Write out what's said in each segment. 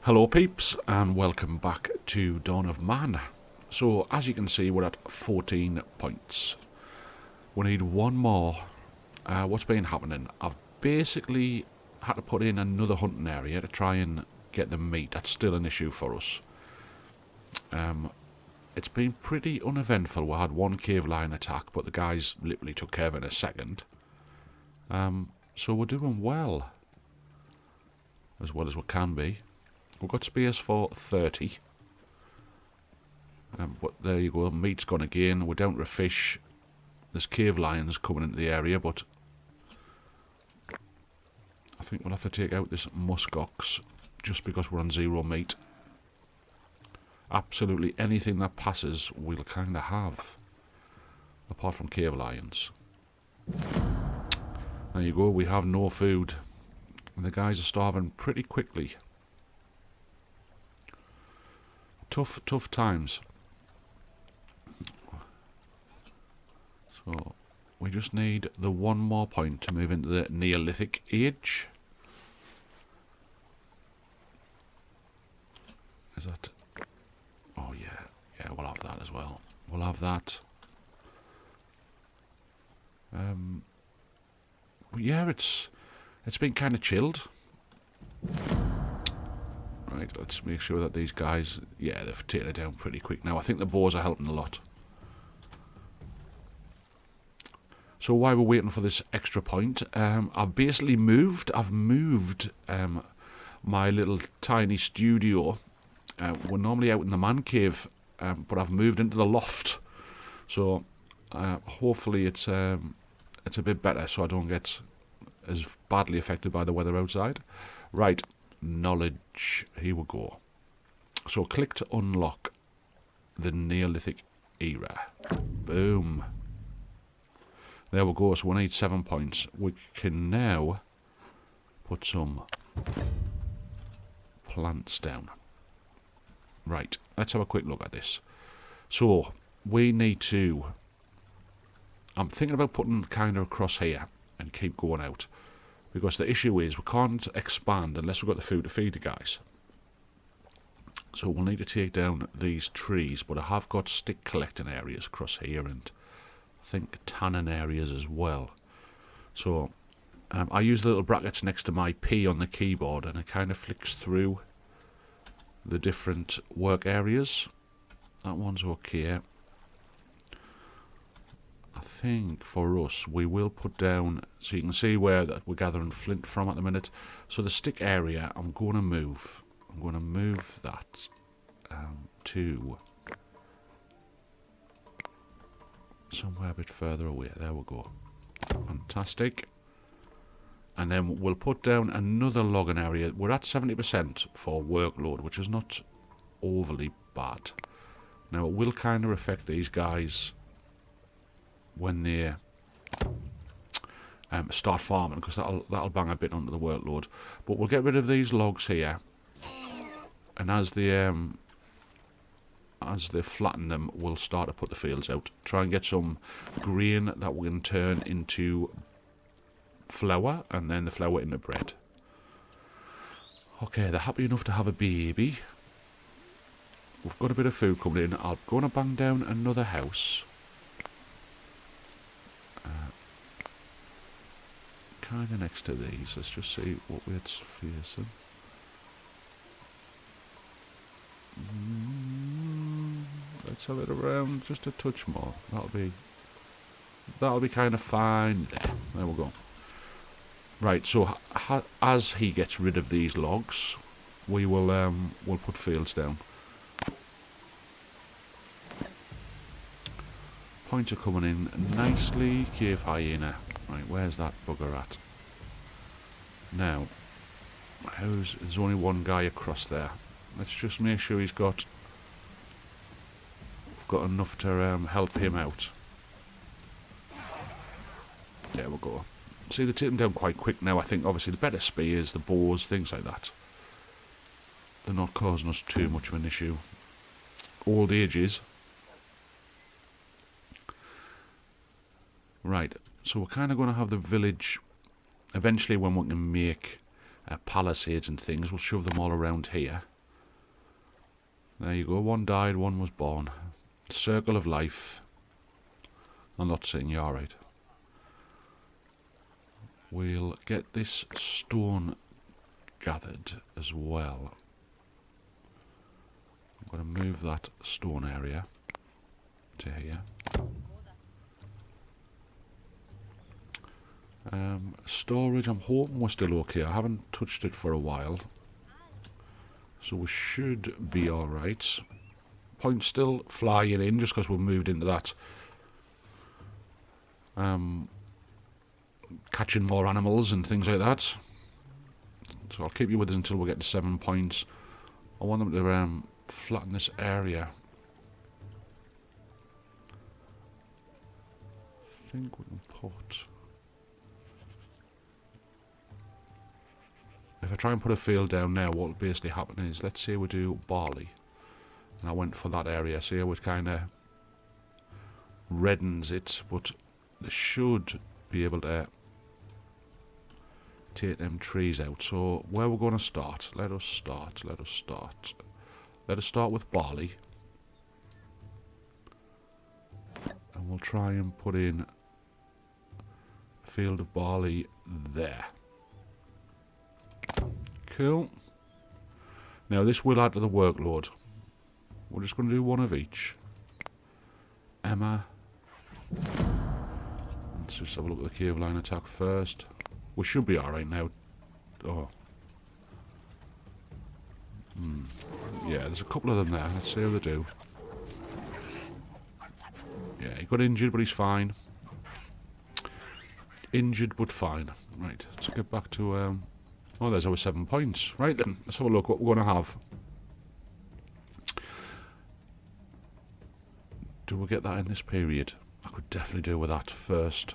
Hello peeps and welcome back to Dawn of Man. So as you can see we're at 14 points. We need one more. What's been happening? I've basically had to put in another hunting area to try and get the meat. That's still an issue for us. It's been pretty uneventful. We had one cave lion attack but the guys literally took care of it in a second. So we're doing well. As well as we can be. We've got space for 30. But there you go, meat's gone again. We're down to a fish. There's cave lions coming into the area, but I think we'll have to take out this muskox just because we're on 0 meat. Absolutely anything that passes we'll kind of have, apart from cave lions. There you go, we have no food. And the guys are starving pretty quickly. Tough times. So we just need the one more point to move into the Neolithic Age. Is that? Oh yeah, we'll have that as well. We'll have that. Yeah, it's been kind of chilled. Right, let's make sure that these guys, yeah, they've taken it down pretty quick now. I think the boars are helping a lot. So while we're waiting for this extra point, I've basically moved. I've moved my little tiny studio. We're normally out in the man cave, but I've moved into the loft. So hopefully it's a bit better, so I don't get as badly affected by the weather outside. Right. Knowledge, here we go. So click to unlock the Neolithic era. Boom. There we go, so we need 7 points. We can now put some plants down. Right, let's have a quick look at this. So we need to, I'm thinking about putting kind of across here and keep going out. Because the issue is we can't expand unless we've got the food to feed the guys. So we'll need to take down these trees, but I have got stick collecting areas across here and I think tannin areas as well. So I use the little brackets next to my P on the keyboard and it kind of flicks through the different work areas. That one's okay. I think for us we will put down, so you can see where that we're gathering flint from at the minute. So the stick area I'm going to move. I'm going to move that to somewhere a bit further away. There we go. Fantastic. And then we'll put down another logging area. We're at 70% for workload, which is not overly bad. Now it will kind of affect these guys when they start farming, because that'll bang a bit onto the workload. But we'll get rid of these logs here, and as they flatten them, we'll start to put the fields out. Try and get some grain that we can turn into flour, and then the flour into bread. Okay, they're happy enough to have a baby. We've got a bit of food coming in. I'm going to bang down another house. Kind of next to these. Let's just see what way it's facing. Let's have it around just a touch more. That'll be kind of fine. There we go. Right. So as he gets rid of these logs, we'll put fields down. Points are coming in nicely. Cave hyena. Right, where's that bugger at? Now, there's only one guy across there. Let's just make sure we've got enough to help him out. There we go. See, they're taking down quite quick now. I think obviously the better spears, the bows, things like that. They're not causing us too much of an issue. Old ages. Right. So we're kind of going to have the village, eventually when we can make palisades and things, we'll shove them all around here. There you go. One died, one was born. Circle of life. I'm not saying you're alright. We'll get this stone gathered as well. I'm going to move that stone area to here. Storage, I'm hoping we're still okay. I haven't touched it for a while, so we should be alright. Points still flying in just because we've moved into that catching more animals and things like that. So I'll keep you with us until we get to 7 points. I want them to flatten this area. I think we can put... If I try and put a field down now, what will basically happen is, let's say we do barley. And I went for that area, so it kind of reddens it, but they should be able to take them trees out. So where we're going to start, let us start with barley. And we'll try and put in a field of barley there. Cool. Now this will add to the workload. We're just going to do one of each. Emma. Let's just have a look at the cave line attack first. We should be alright now. Oh. Yeah, there's a couple of them there. Let's see how they do. Yeah, he got injured, but he's fine. Injured, but fine. Right, let's get back to... Oh, there's our 7 points. Right then, let's have a look what we're going to have. Do we get that in this period? I could definitely do with that first.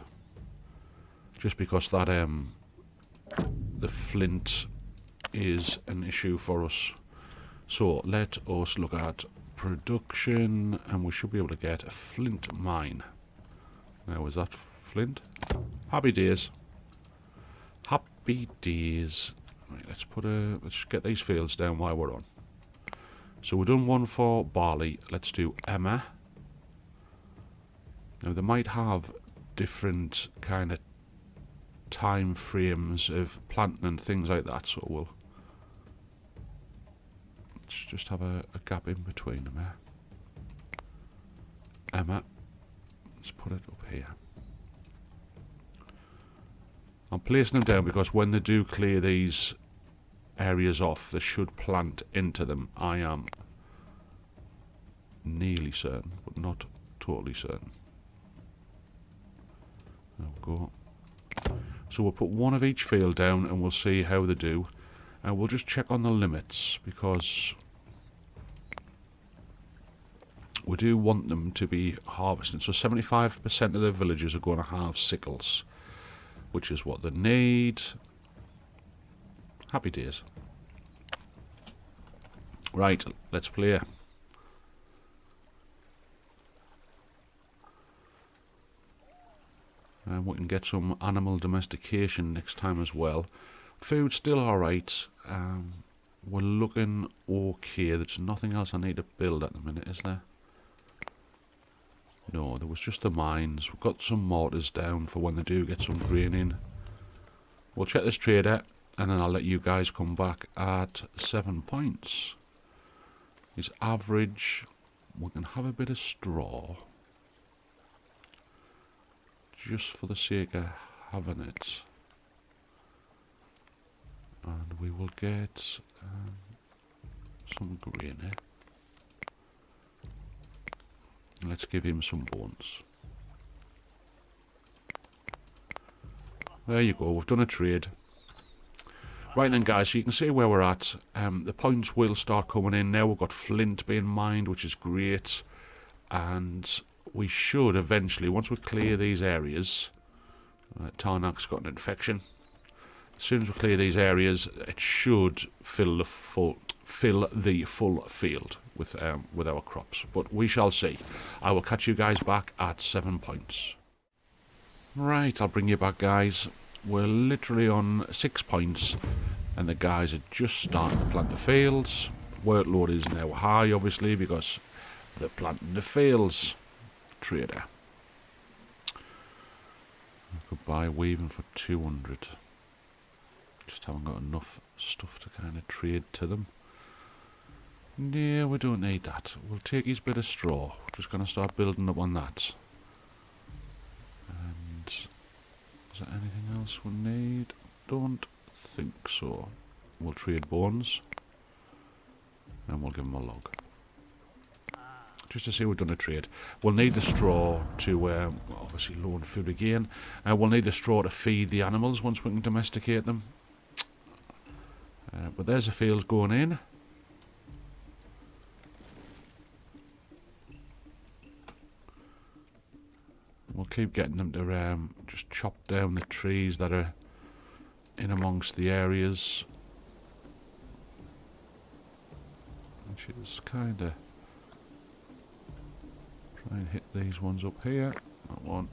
Just because that the flint is an issue for us. So let us look at production, and we should be able to get a flint mine. Now, is that flint? Happy days. Happy days. Right, let's get these fields down while we're on. So we've done one for barley. Let's do Emma. Now they might have different kind of time frames of planting and things like that, so let's just have a gap in between them here. Emma, let's put it up here. I'm placing them down because when they do clear these areas off, they should plant into them. I am nearly certain, but not totally certain. There we go. So we'll put one of each field down and we'll see how they do. And we'll just check on the limits because we do want them to be harvesting. So 75% of the villagers are going to have sickles, which is what they need. Happy days. Right, let's play. And we can get some animal domestication next time as well. Food's still alright. We're looking okay. There's nothing else I need to build at the minute, is there? No, there was just the mines. We've got some mortars down for when they do get some grain in. We'll check this trader, and then I'll let you guys come back at 7 points. His average, we can have a bit of straw. Just for the sake of having it. And we will get some grain here. Let's give him some bones. There you go, we've done a trade. Right then guys, so you can see where we're at. The points will start coming in. Now we've got flint being mined, which is great. And we should eventually, once we clear these areas... Tarnak's got an infection. As soon as we clear these areas, it should fill the full field with our crops. But we shall see. I will catch you guys back at 7 points. Right, I'll bring you back, guys. We're literally on 6 points, and the guys are just starting to plant the fields. Workload is now high, obviously, because they're planting the fields. Trader. I could buy weaving for 200. Just haven't got enough stuff to kind of trade to them. No, we don't need that. We'll take his bit of straw. We're just going to start building up on that. And is there anything else we need? Don't think so. We'll trade bones. And we'll give him a log. Just to see we've done a trade. We'll need the straw to obviously loan food again. We'll need the straw to feed the animals once we can domesticate them. But there's the fields going in. We'll keep getting them to just chop down the trees that are in amongst the areas. Which is kind of... Try and hit these ones up here. That one.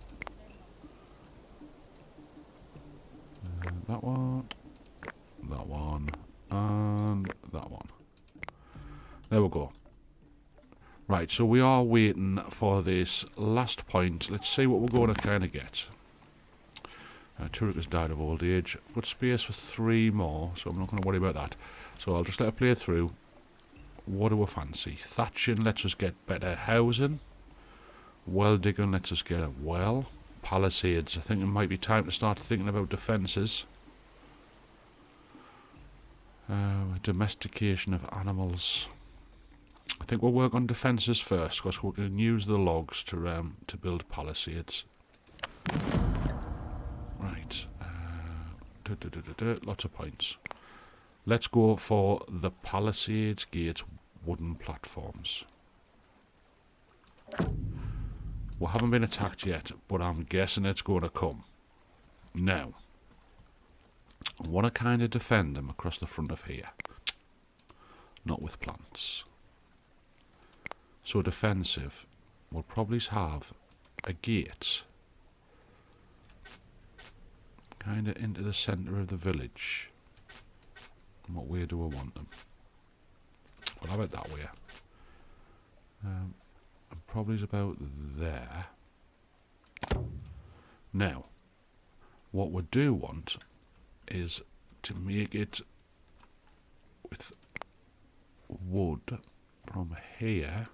That one. That one. And that one. There we go. Right, so we are waiting for this last point. Let's see what we're going to kind of get. Turek has died of old age. I've got space for 3 more, so I'm not going to worry about that. So I'll just let it play through. What do we fancy? Thatching lets us get better housing. Well digging lets us get a well. Palisades. I think it might be time to start thinking about defences. Domestication of animals. I think we'll work on defences first, because we can use the logs to build palisades. Right. Lots of points. Let's go for the palisades gate wooden platforms. We haven't been attacked yet, but I'm guessing it's going to come. Now, I want to kind of defend them across the front of here. Not with plants. So defensive, we'll probably have a gate kind of into the centre of the village. And what way do I want them? Well, how about that way? And probably is about there. Now, what we do want is to make it with wood from here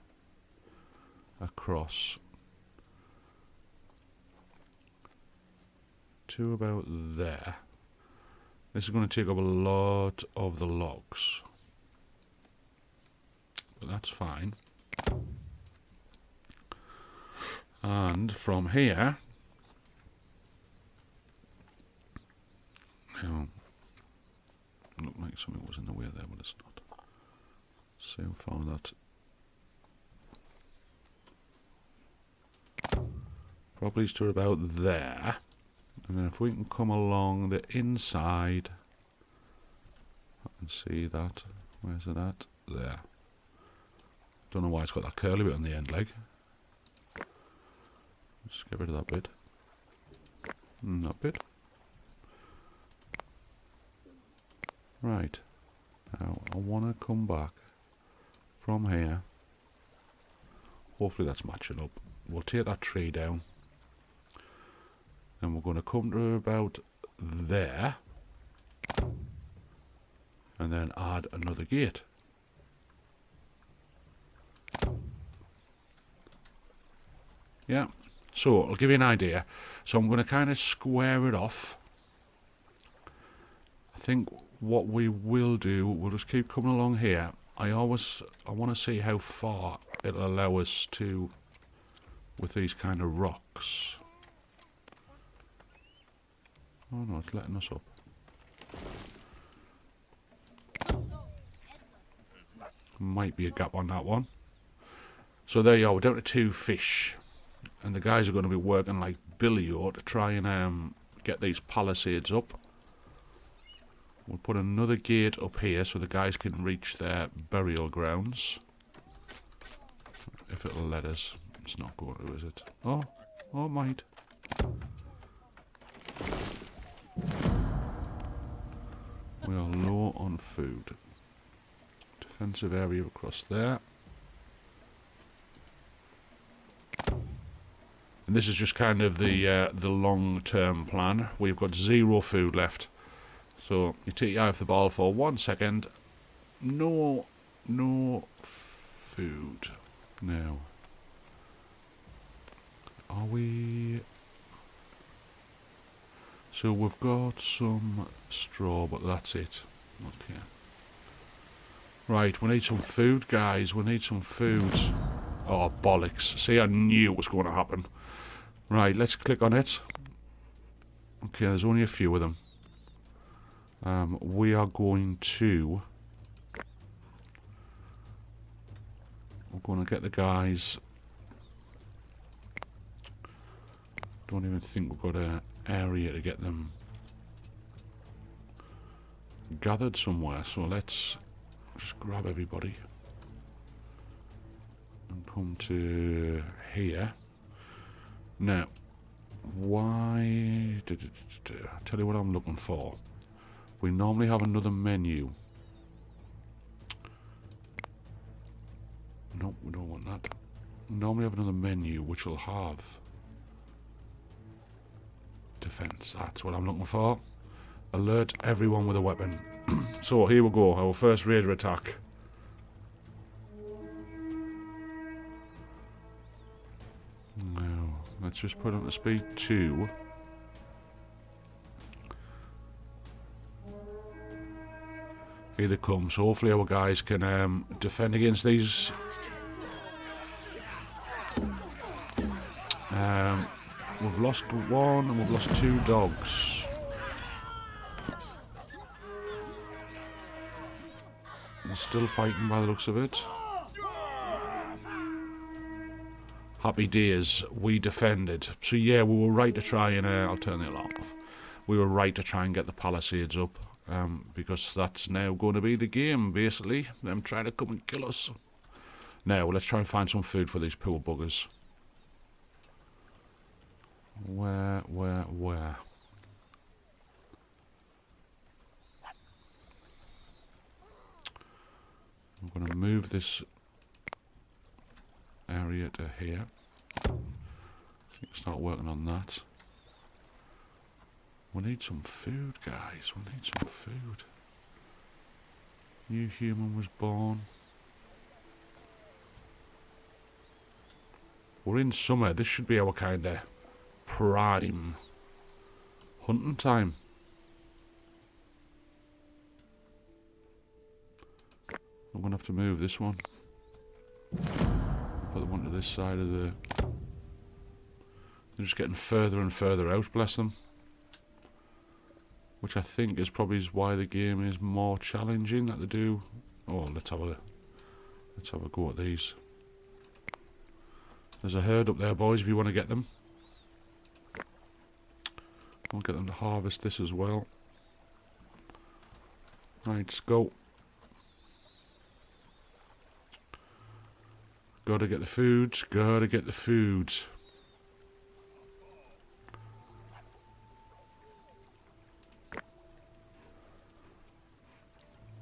across to about there. This is going to take up a lot of the logs, but that's fine. And from here, now, looked like something was in the way there, but it's not. See how far that. Probably to about there. And then if we can come along the inside, I can see that. Where's it at? There. Don't know why it's got that curly bit on the end leg. Just get rid of that bit. And that bit. Right. Now I want to come back from here. Hopefully that's matching up. We'll take that tree down. And we're going to come to about there. And then add another gate. Yeah. So I'll give you an idea. So I'm going to kind of square it off. I think what we will do, we'll just keep coming along here. I want to see how far it'll allow us to with these kind of rocks. Oh no, it's letting us up. Might be a gap on that one. So there you are, we're down to 2 fish. And the guys are going to be working like billy-o to try and get these palisades up. We'll put another gate up here so the guys can reach their burial grounds. If it'll let us. It's not going to, is it? Oh, it might. We are low on food. defensive area across there. And this is just kind of the long-term plan. We've got 0 food left. So you take your eye off the ball for 1 second. No food. Now, are we... So we've got some straw, but that's it. Okay. Right, we need some food, guys. We need some food. Oh, bollocks. See, I knew it was going to happen. Right, let's click on it. Okay, there's only a few of them. We are going to... We're going to get the guys... Don't even think we've got an area to get them gathered somewhere. So let's just grab everybody and come to here. Now, why... I'll tell you what I'm looking for. We normally have another menu. Nope, we don't want that. We normally have another menu which will have defense. That's what I'm looking for. Alert everyone with a weapon. So here we go, our first raider attack. Now, let's just put on the speed 2. Here they come, so hopefully our guys can defend against these. We've lost 1 and we've lost 2 dogs. They're still fighting by the looks of it. Happy days, we defended. So yeah, we were right to try and... I'll turn the alarm off. We were right to try and get the palisades up. Because that's now going to be the game, basically. Them trying to come and kill us. Now, let's try and find some food for these poor buggers. Where? I'm going to move this area to here. So you can start working on that. We need some food, guys. We need some food. New human was born. We're in summer. This should be our kind of prime hunting time. I'm going to have to move this one. Put the one to this side of the... They're just getting further and further out, bless them. Which I think is probably why the game is more challenging that they do. Oh, let's have a go at these. There's a herd up there, boys, if you want to get them. I'll get them to harvest this as well. Right, let's go. Gotta get the food, gotta get the food.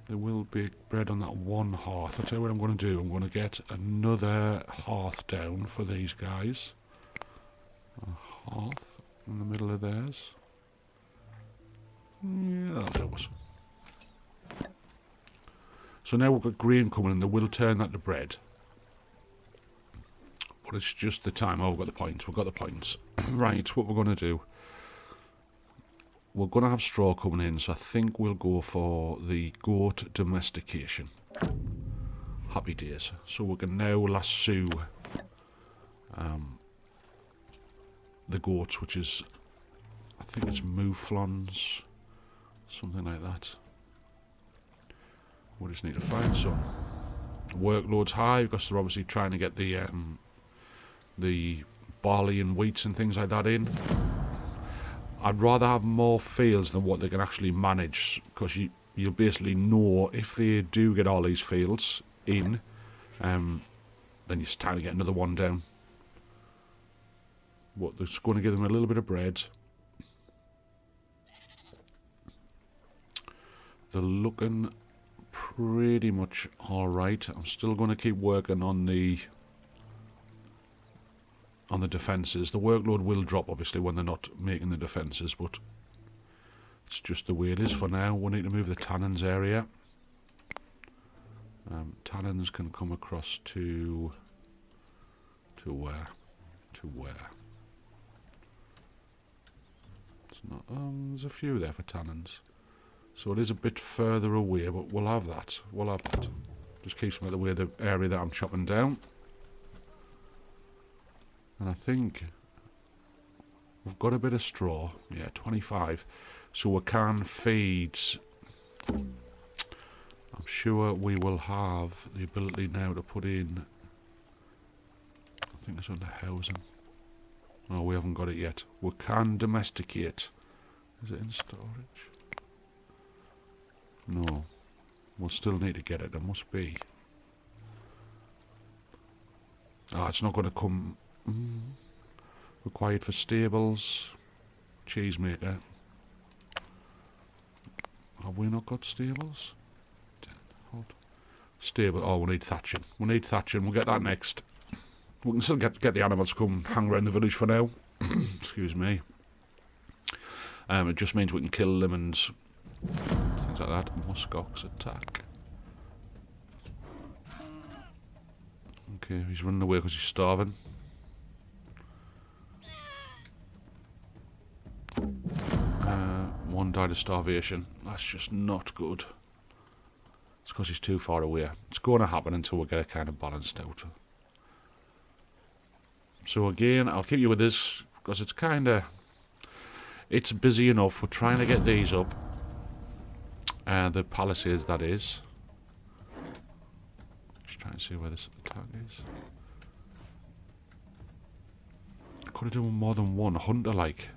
There will be bread on that one hearth. I'll tell you what I'm going to do. I'm going to get another hearth down for these guys. A hearth in the middle of theirs. Yeah, that'll do us. So now we've got grain coming in. They will turn that to bread. But it's just the time. Oh, we've got the points. We've got the points. Right, what we're going to do. We're going to have straw coming in, so I think we'll go for the goat domestication. Happy days. So we can now lasso the goats, which is, I think it's mouflons, something like that. We just need to find some. Workload's high because they're obviously trying to get the barley and wheats and things like that in. I'd rather have more fields than what they can actually manage, because you'll basically know if they do get all these fields in, then it's time to get another one down. But it's going to give them a little bit of bread. They're looking pretty much alright. I'm still going to keep working on the defences. The workload will drop, obviously, when they're not making the defences, but it's just the way it is for now. We need to move the tannins area. Tannins can come across to where? To where? It's not. There's a few there for tannins, so it is a bit further away, but we'll have that. We'll have that. Just keeps them out of the way of the area that I'm chopping down. And I think we've got a bit of straw. Yeah, 25. So we can feed. I'm sure we will have the ability now to put in. I think it's under housing. No, we haven't got it yet. We can domesticate. Is it in storage? No. We'll still need to get it. There must be. Ah, it's not going to come. Required for stables. Cheesemaker. Have we not got stables? Hold. Stable. Oh, we need thatching. We need thatching. We'll get that next. We can still get the animals to come hang around the village for now. Excuse me. It just means we can kill them and things like that. Muskox attack. Okay, he's running away because he's starving. One died of starvation. That's just not good. It's because he's too far away. It's going to happen until we get it kind of balanced out. So again, I'll keep you with this because it's kind of... It's busy enough. We're trying to get these up. The palisades, that is. Just trying to see where this attack is. I could have done more than one hunter, like.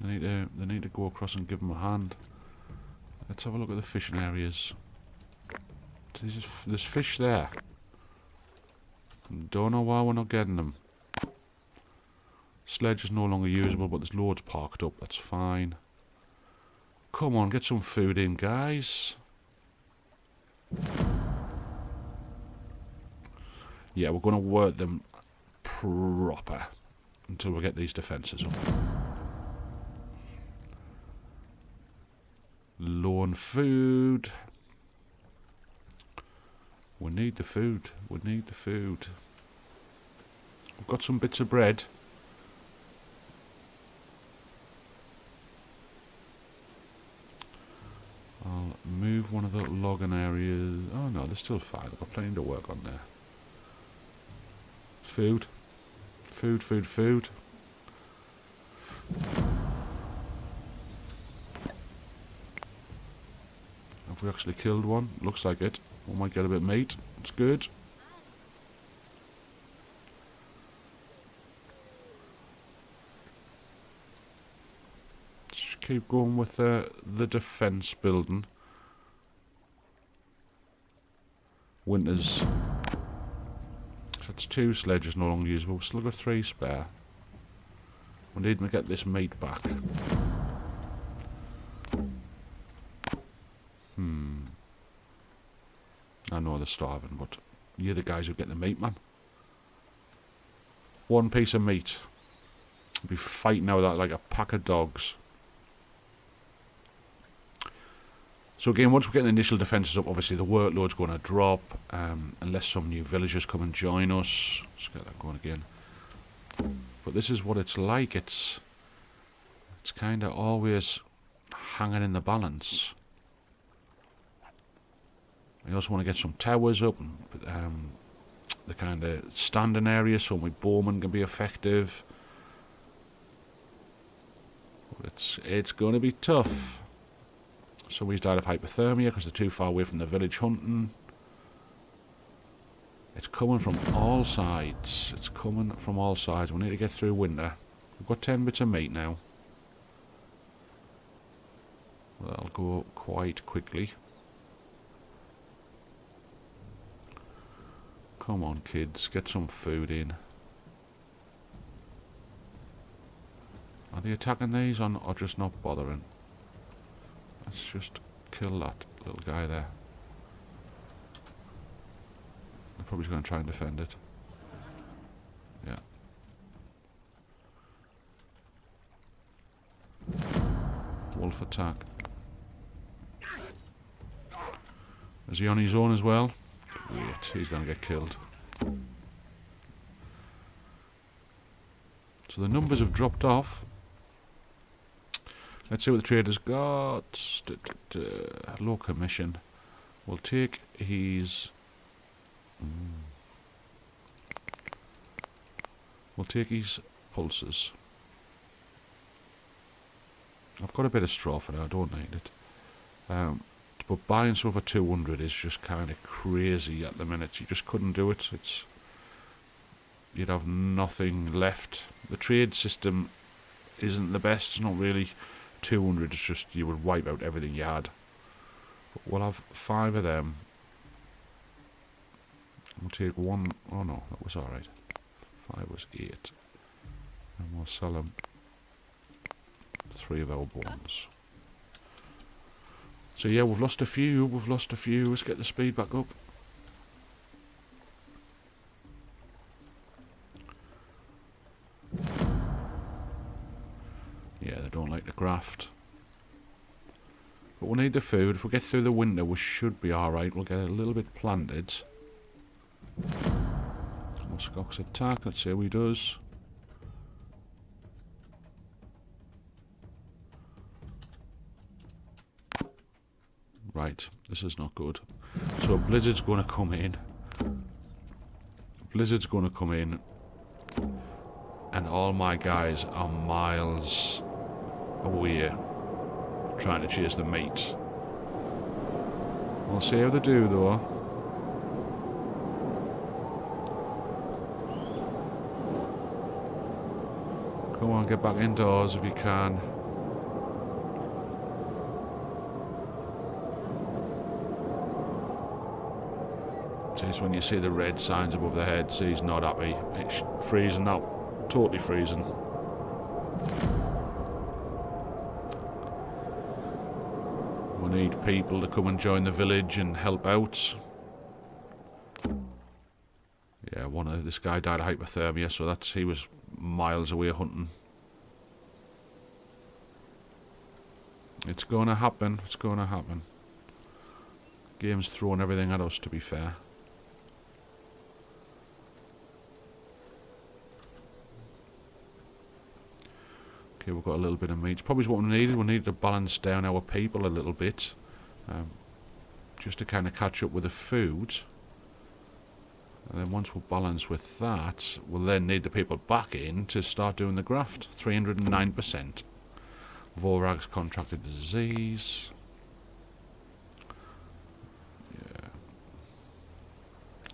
They need to go across and give them a hand. Let's have a look at the fishing areas. There's fish there. Don't know why we're not getting them. Sledge is no longer usable, but there's loads parked up. That's fine. Come on, get some food in, guys. Yeah, we're going to work them proper until we get these defences up. Low on food. We need the food. We need the food. We've got some bits of bread. I'll move one of the logging areas. Oh no, they're still fine. I've got plenty to work on there. Food. Food, food, food. Have we actually killed one? Looks like it. We might get a bit of meat. It's good. Just keep going with the defence building. Winters. So that's 2 sledges no longer usable. We've still got 3 spare. We need to get this meat back. I know they're starving, but you're the guys who get the meat, man. 1 piece of meat. We'll be fighting out that like a pack of dogs. So again, once we get the initial defences up, obviously the workload's going to drop, unless some new villagers come and join us. Let's get that going again. But this is what it's like. It's kind of always hanging in the balance. I also want to get some towers up, and the kind of standing area so my bowmen can be effective. But it's going to be tough. Somebody's died of hypothermia because they're too far away from the village hunting. It's coming from all sides. It's coming from all sides. We need to get through winter. We've got 10 bits of meat now. That'll go quite quickly. Come on, kids, get some food in. Are they attacking these or just not bothering? Let's just kill that little guy there. I'm probably going to try and defend it. Yeah. Wolf attack. Is he on his own as well? Great, he's going to get killed. So the numbers have dropped off. Let's see what the trader's got. Low commission. We'll take his... We'll take his pulses. I've got a bit of straw for now, I don't need it. But buying stuff for 200 is just kind of crazy at the minute. You just couldn't do it. You'd have nothing left. The trade system isn't the best. It's not really 200. It's just you would wipe out everything you had. But we'll have 5 of them. We'll take 1. Oh no, that was alright. 5 was 8. And we'll sell them 3 of our bones. So yeah, we've lost a few. Let's get the speed back up. Yeah, they don't like the graft. But we'll need the food. If we get through the winter, we should be alright. We'll get a little bit planted. Muskox attack. Let's see how he does. Right, this is not good. So Blizzard's going to come in. And all my guys are miles away trying to chase the meat. We'll see how they do though. Come on, get back indoors if you can. It's when you see the red signs above the head, see he's not happy. It's freezing now, totally freezing. We need people to come and join the village and help out. Yeah, this guy died of hypothermia, so he was miles away hunting. It's gonna happen. Game's throwing everything at us, to be fair. Okay, we've got a little bit of meat. Probably what we needed. We needed to balance down our people a little bit. Just to kind of catch up with the food. And then once we're balanced with that, we'll then need the people back in to start doing the graft. 309%. Vorag's contracted disease. Yeah.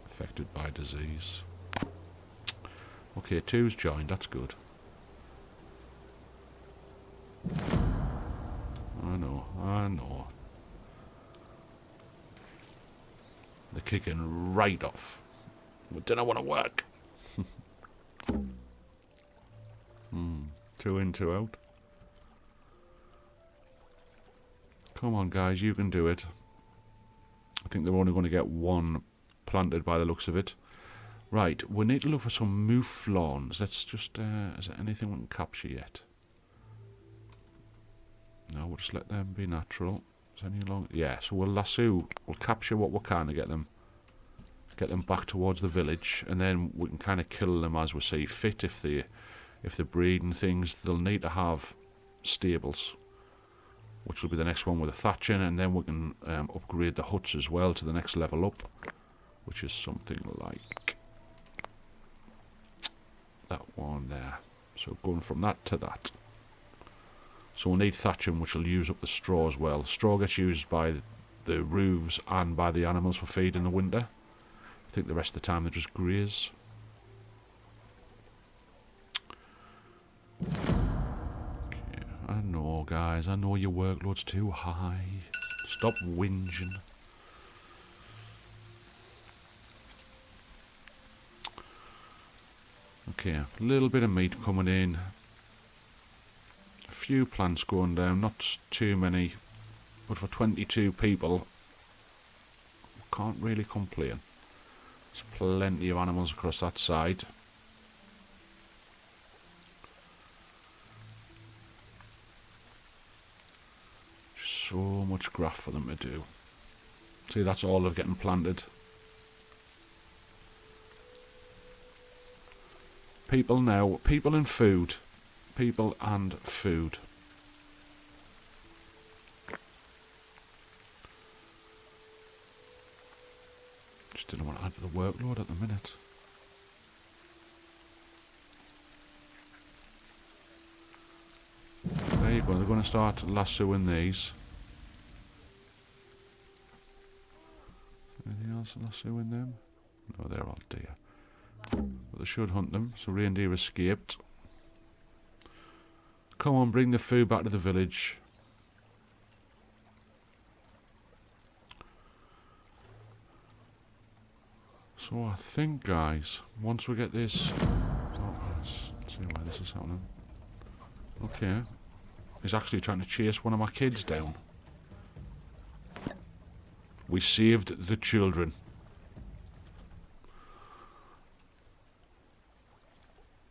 Affected by disease. Okay, 2's joined. That's good. I know. They're kicking right off. We don't want to work. 2 in, 2 out. Come on, guys, you can do it. I think they're only going to get 1 planted by the looks of it. Right, we need to look for some mouflons. Let's just... is there anything we can capture yet? No, we'll just let them be natural. Is any long? Yeah, so we'll lasso. We'll capture what we can to get them back towards the village, and then we can kind of kill them as we see fit. If they're breeding things, they'll need to have stables, which will be the next one with the thatching, and then we can upgrade the huts as well to the next level up, which is something like that one there. So going from that to that. So we'll need thatching, which will use up the straw as well. Straw gets used by the roofs and by the animals for feed in the winter. I think the rest of the time they just graze. Okay, I know, guys. I know your workload's too high. Stop whinging. Okay, a little bit of meat coming in. Few plants going down, not too many but for 22 people, can't really complain. There's plenty of animals across that side. So much grass for them to do. See, that's all of getting planted. People now, people and food. People and food. Just didn't want to add to the workload at the minute. There you go, they're going to start lassoing these. Anything else lassoing them? No, they're all deer. But they should hunt them, so reindeer escaped. Come on, bring the food back to the village. So I think, guys, once we get this... Oh, let's see why this is happening. Okay. He's actually trying to chase one of my kids down. We saved the children.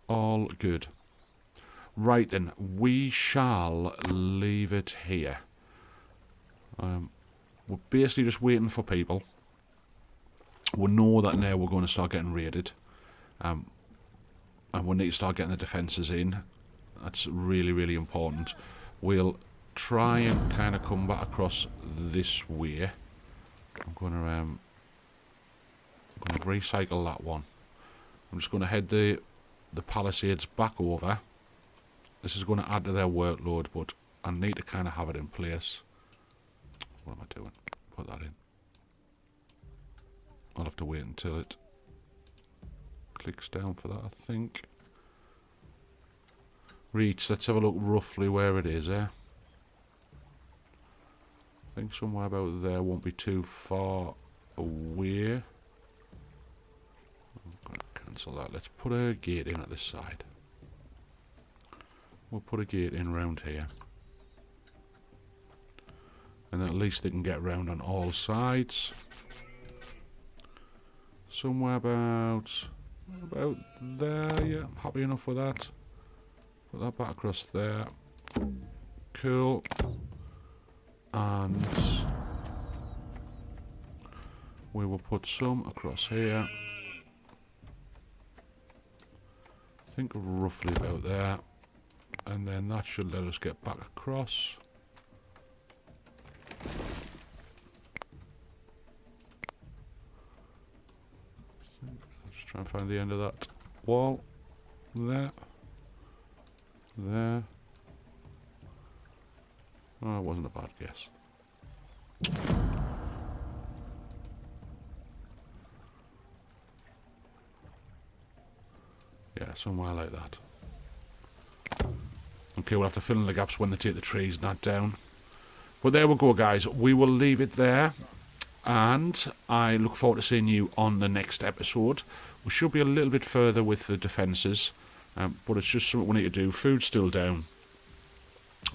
All good. Right then, we shall leave it here. We're basically just waiting for people. We know that now we're going to start getting raided. And we need to start getting the defences in. That's really, really important. We'll try and kind of come back across this way. I'm going to recycle that one. I'm just going to head the palisades back over. This is going to add to their workload, but I need to kind of have it in place. What am I doing? Put that in. I'll have to wait until it clicks down for that, I think. Reach, let's have a look roughly where it is, eh? I think somewhere about there, won't be too far away. I'm going to cancel that. Let's put a gate in at this side. We'll put a gate in round here. And at least they can get round on all sides. Somewhere about there, yeah, I'm happy enough with that. Put that back across there. Cool. And we will put some across here. I think roughly about there. And then that should let us get back across. Just try and find the end of that wall. There. There. Oh, it wasn't a bad guess. Yeah, somewhere like that. Okay, we'll have to fill in the gaps when they take the trees and that down. But there we go, guys. We will leave it there. And I look forward to seeing you on the next episode. We should be a little bit further with the defences. But it's just something we need to do. Food's still down.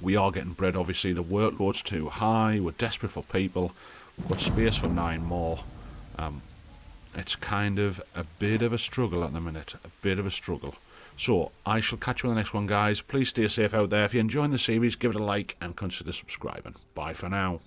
We are getting bread, obviously. The workload's too high. We're desperate for people. We've got space for 9 more. It's kind of a bit of a struggle at the minute. A bit of a struggle. So, I shall catch you on the next one, guys. Please stay safe out there. If you're enjoying the series, give it a like and consider subscribing. Bye for now.